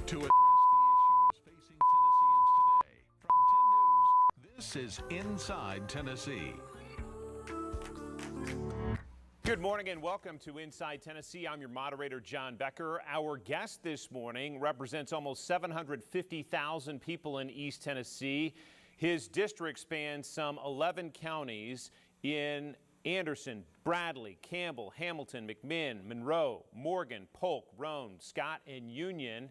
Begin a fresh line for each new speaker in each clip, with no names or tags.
to address the issues facing Tennesseans today. From 10 News, this is Inside Tennessee.
Good morning and welcome to Inside Tennessee. I'm your moderator, John Becker. Our guest this morning represents almost 750,000 people in East Tennessee. His district spans some 11 counties in Anderson, Bradley, Campbell, Hamilton, McMinn, Monroe, Morgan, Polk, Roane, Scott, and Union.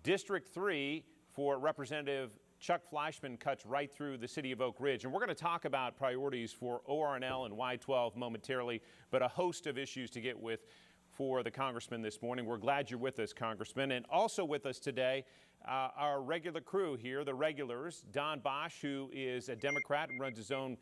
District 3 for Representative Chuck Fleischmann cuts right through the city of Oak Ridge. And we're going to talk about priorities for ORNL and Y-12 momentarily, but a host of issues to get with for the Congressman this morning. We're glad you're with us, Congressman. And also with us today, our regular crew here, the regulars, Don Bosch, who is a Democrat and runs his own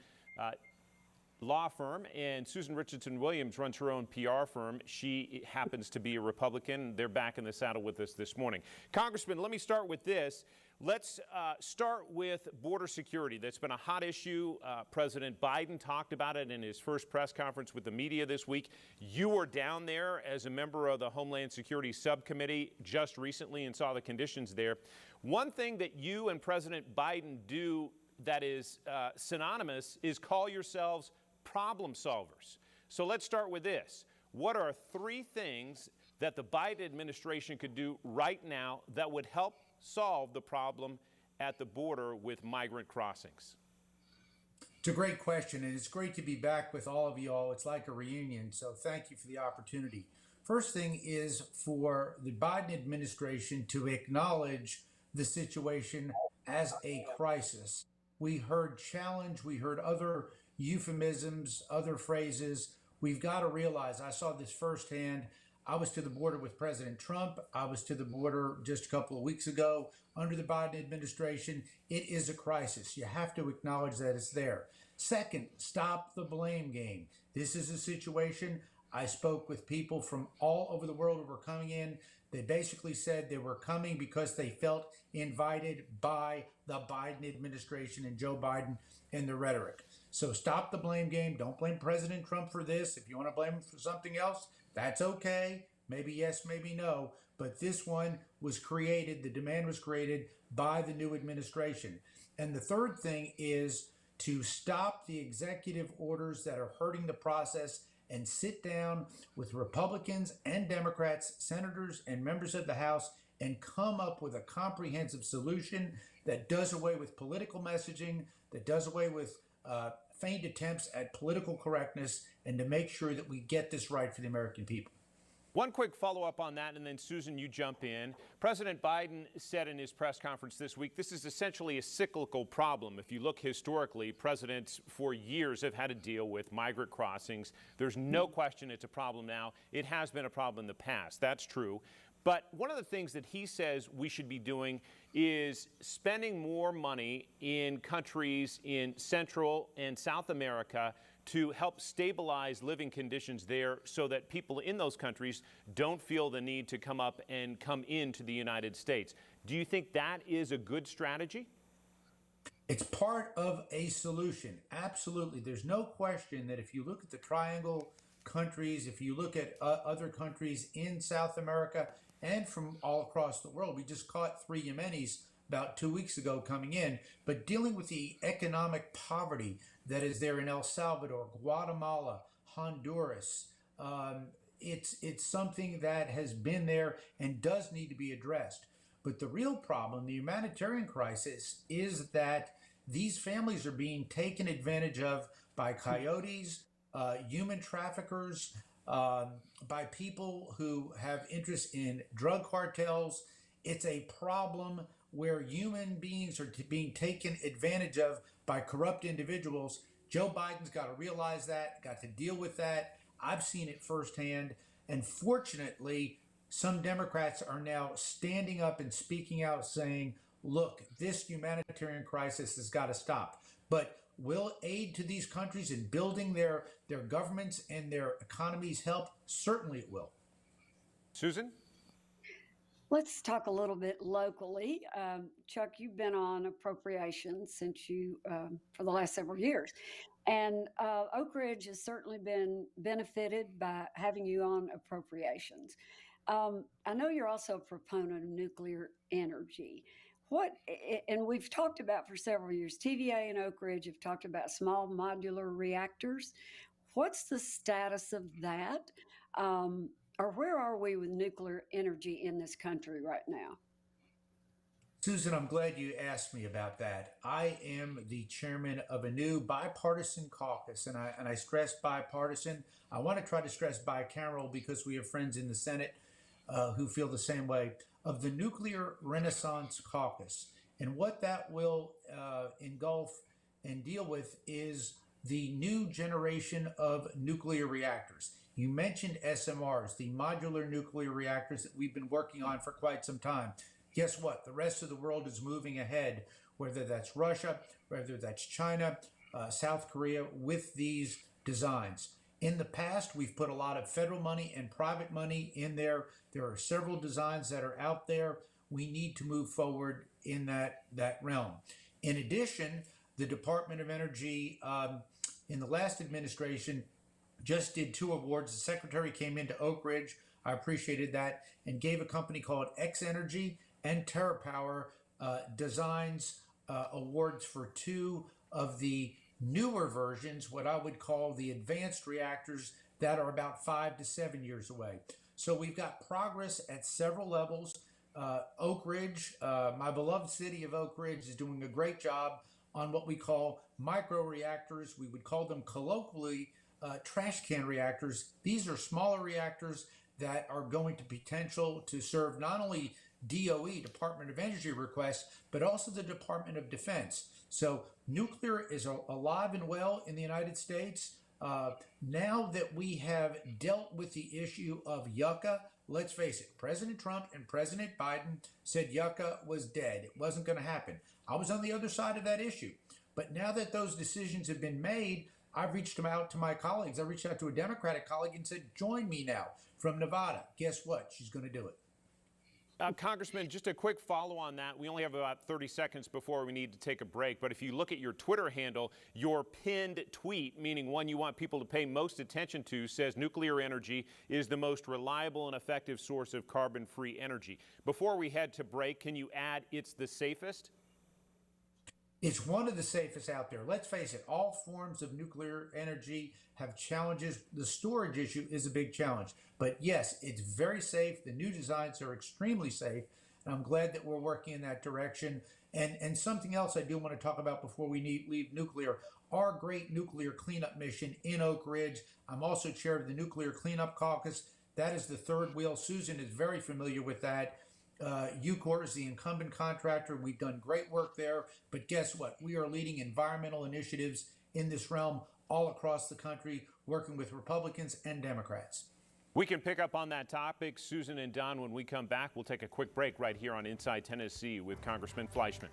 law firm, and Susan Richardson Williams runs her own PR firm. She happens to be a Republican. They're back in the saddle with us this morning. Congressman, let me start with this. Let's start with border security. That's been a hot issue. President Biden talked about it in his first press conference with the media this week. You were down there as a member of the Homeland Security Subcommittee just recently and saw the conditions there. One thing that you and President Biden do that is synonymous is call yourselves problem solvers. So let's start with this. What are 3 things that the Biden administration could do right now that would help solve the problem at the border with migrant crossings?
It's a great question, and it's great to be back with all of you all. It's like a reunion, so thank you for the opportunity. First thing is for the Biden administration to acknowledge the situation as a crisis. We heard challenge, we heard other euphemisms, other phrases. We've got to realize, I saw this firsthand. I was to the border with President Trump. I was to the border just a couple of weeks ago under the Biden administration. It is a crisis. You have to acknowledge that it's there. Second, stop the blame game. This is a situation. I spoke with people from all over the world who were coming in. They basically said they were coming because they felt invited by the Biden administration and Joe Biden and the rhetoric. So stop the blame game. Don't blame President Trump for this. If you want to blame him for something else, that's okay. Maybe yes, maybe no. But this one was created, the demand was created by the new administration. And the third thing is to stop the executive orders that are hurting the process and sit down with Republicans and Democrats, senators and members of the House, and come up with a comprehensive solution that does away with political messaging, that does away with feigned attempts at political correctness, and to make sure that we get this right for the American people.
One quick follow-up on that, and then Susan, you jump in. President Biden said in his press conference this week, this is essentially a cyclical problem. If you look historically, presidents for years have had to deal with migrant crossings. There's no question it's a problem now. It has been a problem in the past. That's true. But one of the things that he says we should be doing is spending more money in countries in Central and South America to help stabilize living conditions there so that people in those countries don't feel the need to come up and come into the United States. Do you think that is a good strategy?
It's part of a solution. Absolutely. There's no question that if you look at the Triangle countries, if you look at other countries in South America and from all across the world, we just caught 3 Yemenis about 2 weeks ago coming in, but dealing with the economic poverty that is there in El Salvador, Guatemala, Honduras, it's something that has been there and does need to be addressed. But the real problem, the humanitarian crisis, is that these families are being taken advantage of by coyotes, human traffickers, by people who have interest in drug cartels. It's a problem where human beings are being taken advantage of by corrupt individuals. Joe Biden's got to realize that, got to deal with that. I've seen it firsthand. And fortunately, some Democrats are now standing up and speaking out saying, look, this humanitarian crisis has got to stop. But will aid to these countries in building their governments and their economies help? Certainly it will.
Susan?
Let's talk a little bit locally. Chuck, you've been on appropriations since for the last several years. And Oak Ridge has certainly been benefited by having you on appropriations. I know you're also a proponent of nuclear energy. And we've talked about for several years, TVA and Oak Ridge have talked about small modular reactors. What's the status of that? Or where are we with nuclear energy in this country right now?
Susan, I'm glad you asked me about that. I am the chairman of a new bipartisan caucus, and I stress bipartisan. I want to try to stress bicameral because we have friends in the Senate who feel the same way, of the Nuclear Renaissance Caucus. And what that will engulf and deal with is the new generation of nuclear reactors. You mentioned SMRs, the modular nuclear reactors that we've been working on for quite some time. Guess what? The rest of the world is moving ahead, whether that's Russia, whether that's China, South Korea, with these designs. In the past, we've put a lot of federal money and private money in there. There are several designs that are out there. We need to move forward in that realm. In addition, the Department of Energy in the last administration just did 2 awards. The secretary came into Oak Ridge. I appreciated that, and gave a company called X Energy and TerraPower designs awards for 2 of the newer versions, what I would call the advanced reactors that are about 5 to 7 years away. So we've got progress at several levels. Oak Ridge, my beloved city of Oak Ridge, is doing a great job on what we call micro reactors. We would call them colloquially trash can reactors. These are smaller reactors that are going to potential to serve not only DOE, Department of Energy requests, but also the Department of Defense. So nuclear is alive and well in the United States. Now that we have dealt with the issue of yucca, let's face it, President Trump and President Biden said yucca was dead. It wasn't going to happen. I was on the other side of that issue. But now that those decisions have been made, I've reached out to my colleagues. I reached out to a Democratic colleague and said, join me now from Nevada. Guess what? She's going to do it.
Congressman, just a quick follow on that. We only have about 30 seconds before we need to take a break. But if you look at your Twitter handle, your pinned tweet, meaning one you want people to pay most attention to, says nuclear energy is the most reliable and effective source of carbon-free energy. Before we head to break, can you add it's the safest?
It's one of the safest out there. Let's face it, all forms of nuclear energy have challenges. The storage issue is a big challenge. But yes, it's very safe. The new designs are extremely safe. And I'm glad that we're working in that direction. And something else I do want to talk about before we leave nuclear, our great nuclear cleanup mission in Oak Ridge. I'm also chair of the Nuclear Cleanup Caucus. That is the third wheel. Susan is very familiar with that. UCOR is the incumbent contractor. We've done great work there, but guess what? We are leading environmental initiatives in this realm all across the country, working with Republicans and Democrats.
We can pick up on that topic, Susan and Don, when we come back. We'll take a quick break right here on Inside Tennessee with Congressman Fleischmann.